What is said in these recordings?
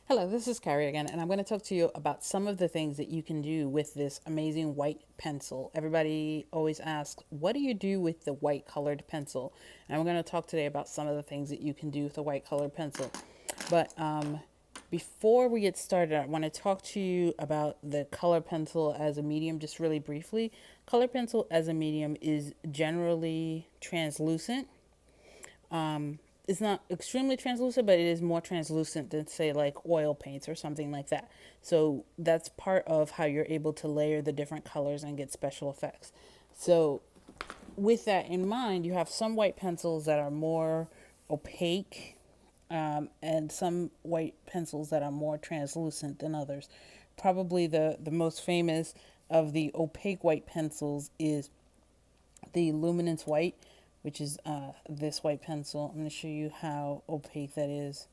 Hello, this is Carrie again, and I'm going to talk to you about some of the things that you can do with this amazing white pencil. Everybody always asks, what do you do with the white colored pencil? And I'm going to talk today about some of the things that you can do with the white colored pencil. But before we get started, I want to talk to you about the color pencil as a medium, just really briefly. Color pencil as a medium is generally translucent. It's not extremely translucent, but it is more translucent than, say, like oil paints or something like that. So that's part of how you're able to layer the different colors and get special effects. So with that in mind, you have some white pencils that are more opaque, and some white pencils that are more translucent than others. Probably the most famous of the opaque white pencils is the Luminance White, which is this white pencil. I'm going to show you how opaque that is.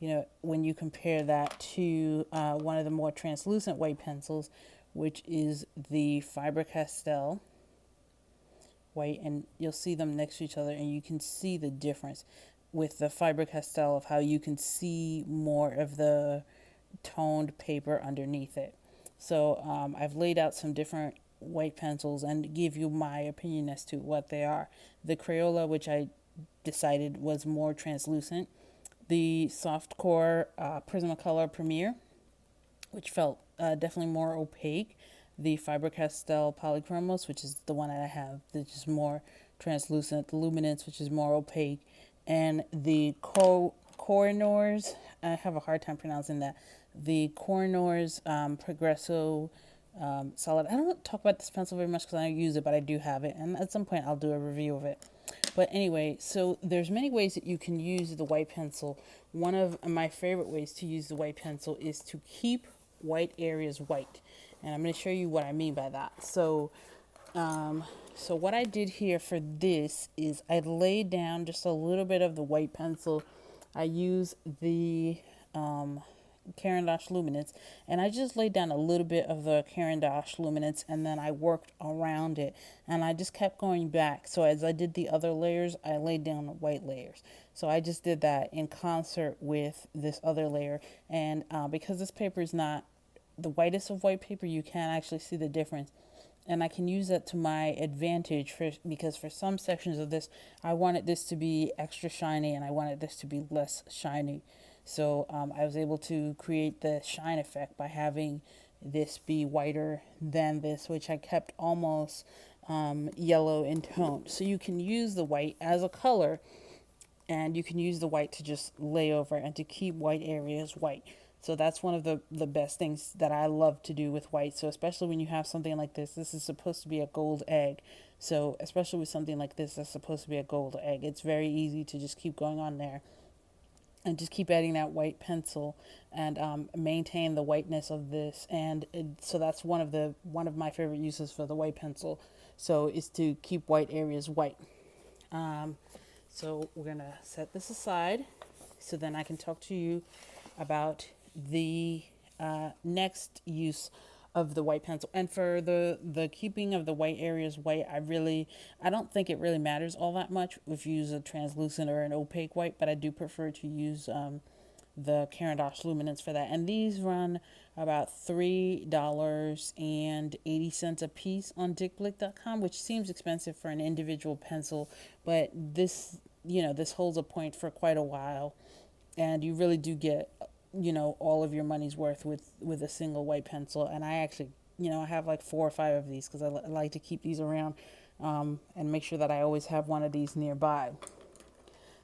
You know, when you compare that to one of the more translucent white pencils, which is the Faber Castell white, and you'll see them next to each other, and you can see the difference with the Faber Castell of how you can see more of the toned paper underneath it. So I've laid out some different white pencils and give you my opinion as to what they are. The Crayola, which I decided was more translucent. The Softcore Prismacolor Premier, which felt definitely more opaque. The Faber Castell Polychromos, which is the one that I have, which is more translucent. The Luminance, which is more opaque. And the Coronors, I have a hard time pronouncing that. The Coronors Progresso Solid. I don't talk about this pencil very much because I don't use it, but I do have it. And at some point, I'll do a review of it. But anyway, so there's many ways that you can use the white pencil. One of my favorite ways to use the white pencil is to keep white areas white. And I'm going to show you what I mean by that. So what I did here for this is I laid down just a little bit of the white pencil. I use the Caran d'Ache Luminance, and I just laid down a little bit of the Caran d'Ache Luminance, and then I worked around it, and I just kept going back. So as I did the other layers, I laid down the white layers. So I just did that in concert with this other layer, and because this paper is not the whitest of white paper, you can actually see the difference. And I can use that to my advantage because for some sections of this, I wanted this to be extra shiny and I wanted this to be less shiny. So I was able to create the shine effect by having this be whiter than this, which I kept almost yellow in tone. So you can use the white as a color, and you can use the white to just lay over and to keep white areas white. So that's one of the best things that I love to do with white. So especially when you have something like this is supposed to be a gold egg. So especially with something like this that's supposed to be a gold egg, it's very easy to just keep going on there and just keep adding that white pencil and maintain the whiteness of this. And so that's one of my favorite uses for the white pencil. So is to keep white areas white. So we're gonna set this aside, so then I can talk to you about the next use of the white pencil. And for the keeping of the white areas white, I don't think it really matters all that much if you use a translucent or an opaque white, but I do prefer to use the Caran d'Ache Luminance for that. And these run about $3.80 a piece on dickblick.com, which seems expensive for an individual pencil, but this holds a point for quite a while, and you really do get all of your money's worth with a single white pencil. And I actually I have like 4 or 5 of these because I like to keep these around and make sure that I always have one of these nearby.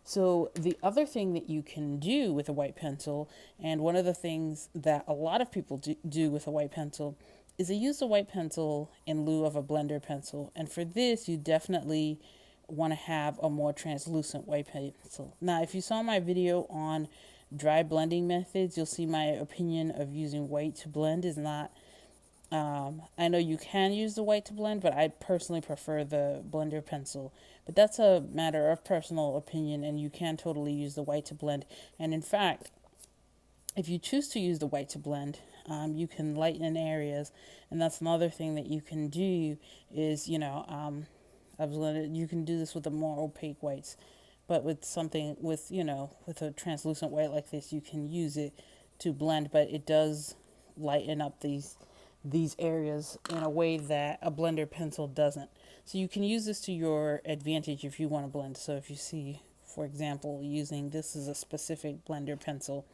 So the other thing that you can do with a white pencil, and one of the things that a lot of people do with a white pencil, is they use the white pencil in lieu of a blender pencil. And for this, you definitely want to have a more translucent white pencil. Now, if you saw my video on dry blending methods, you'll see my opinion of using white to blend is not I know you can use the white to blend, but I personally prefer the blender pencil. But that's a matter of personal opinion, and you can totally use the white to blend. And in fact, if you choose to use the white to blend, you can lighten areas, and that's another thing that you can do is, you can do this with the more opaque whites, but with something with a translucent white like this, you can use it to blend, but it does lighten up these areas in a way that a blender pencil doesn't. So you can use this to your advantage if you want to blend. So if you see, for example, using this is a specific blender pencil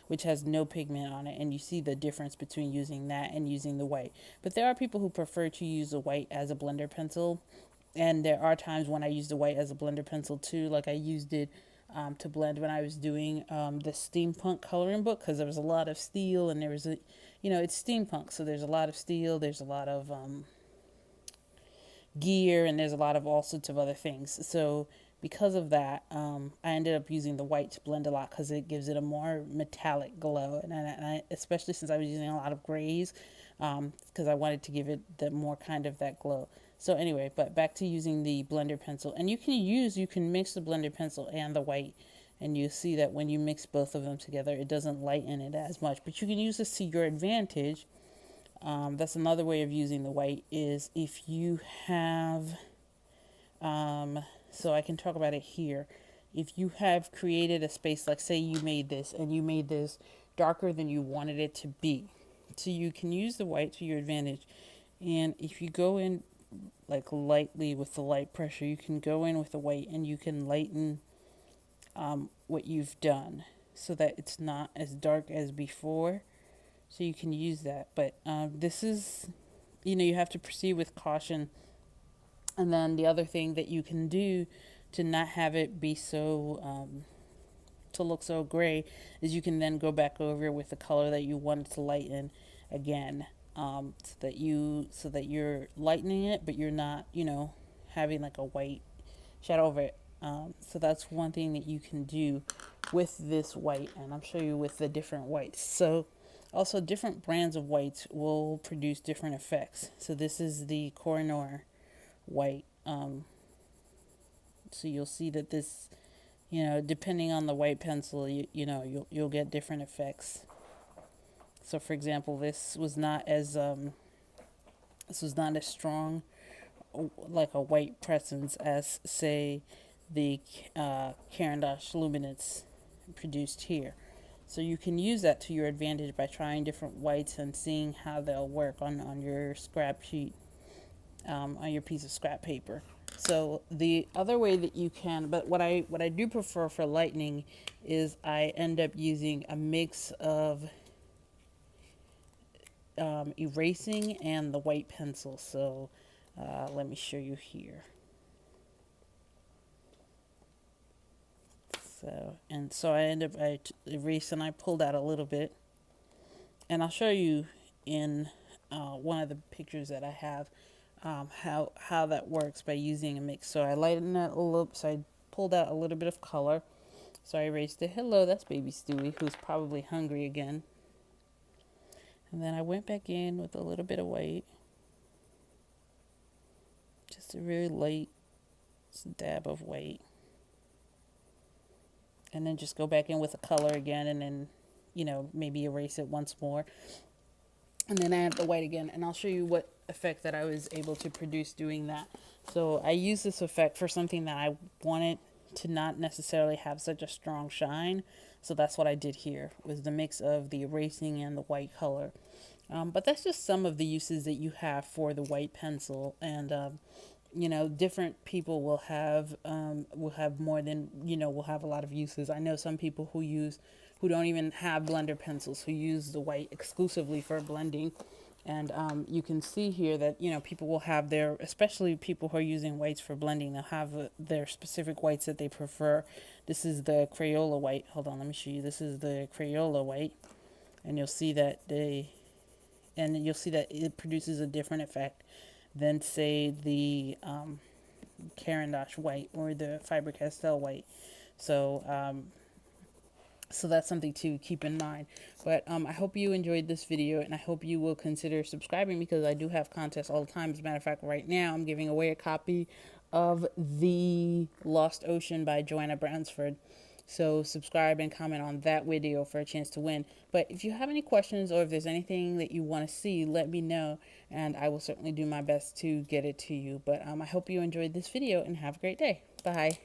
which has no pigment on it, and you see the difference between using that and using the white. But there are people who prefer to use the white as a blender pencil, and there are times when I use the white as a blender pencil too. Like I used it to blend when I was doing the steampunk coloring book, because there was a lot of steel, and there was a, it's steampunk, so there's a lot of steel, there's a lot of gear, and there's a lot of all sorts of other things. So because of that, I ended up using the white to blend a lot because it gives it a more metallic glow, and I especially since I was using a lot of grays, because I wanted to give it the more kind of that glow. So anyway, but back to using the blender pencil, and you can mix the blender pencil and the white, and you see that when you mix both of them together, it doesn't lighten it as much, but you can use this to your advantage. That's another way of using the white, is if you have, so I can talk about it here. If you have created a space, like say you made this and you made this darker than you wanted it to be, so you can use the white to your advantage. And if you go in like lightly with the light pressure, you can go in with the white and you can lighten what you've done so that it's not as dark as before. So you can use that. But this is, you have to proceed with caution. And then the other thing that you can do to not have it be so, to look so gray, is you can then go back over with the color that you wanted to lighten again. So that you're lightening it, but you're not, having like a white shadow over it. So that's one thing that you can do with this white, and I'll show you with the different whites. So also different brands of whites will produce different effects. So this is the Kohinoor white. So you'll see that this, depending on the white pencil, you'll get different effects. So for example, this was not as strong like a white presence as say the Caran Luminance produced here. So you can use that to your advantage by trying different whites and seeing how they'll work on your scrap sheet, on your piece of scrap paper. So the other way that you can, but what I do prefer for lightening is I end up using a mix of erasing and the white pencil. So let me show you here. So I end up erased, and I pulled out a little bit, and I'll show you in one of the pictures that I have how that works by using a mix. So I lightened that a little, so I pulled out a little bit of color. So I erased it. Hello, that's baby Stewie, who's probably hungry again. And then I went back in with a little bit of white, just a really light dab of white, and then just go back in with the color again, and then maybe erase it once more, and then add the white again, and I'll show you what effect that I was able to produce doing that. So I use this effect for something that I wanted to not necessarily have such a strong shine, so that's what I did here, was the mix of the erasing and the white color. But that's just some of the uses that you have for the white pencil, and different people will have more than, will have a lot of uses. I know some people who don't even have blender pencils, who use the white exclusively for blending. And you can see here that, people will have their, especially people who are using whites for blending, they'll have their specific whites that they prefer. This is the Crayola white. Hold on, let me show you. This is the Crayola white. And you'll see that it produces a different effect than, say, the Caran white or the Faber Castell white. So that's something to keep in mind. But I hope you enjoyed this video, and I hope you will consider subscribing, because I do have contests all the time. As a matter of fact, right now I'm giving away a copy of The Lost Ocean by Joanna Bransford. So subscribe and comment on that video for a chance to win. But if you have any questions, or if there's anything that you want to see, let me know, and I will certainly do my best to get it to you. But I hope you enjoyed this video, and have a great day. Bye.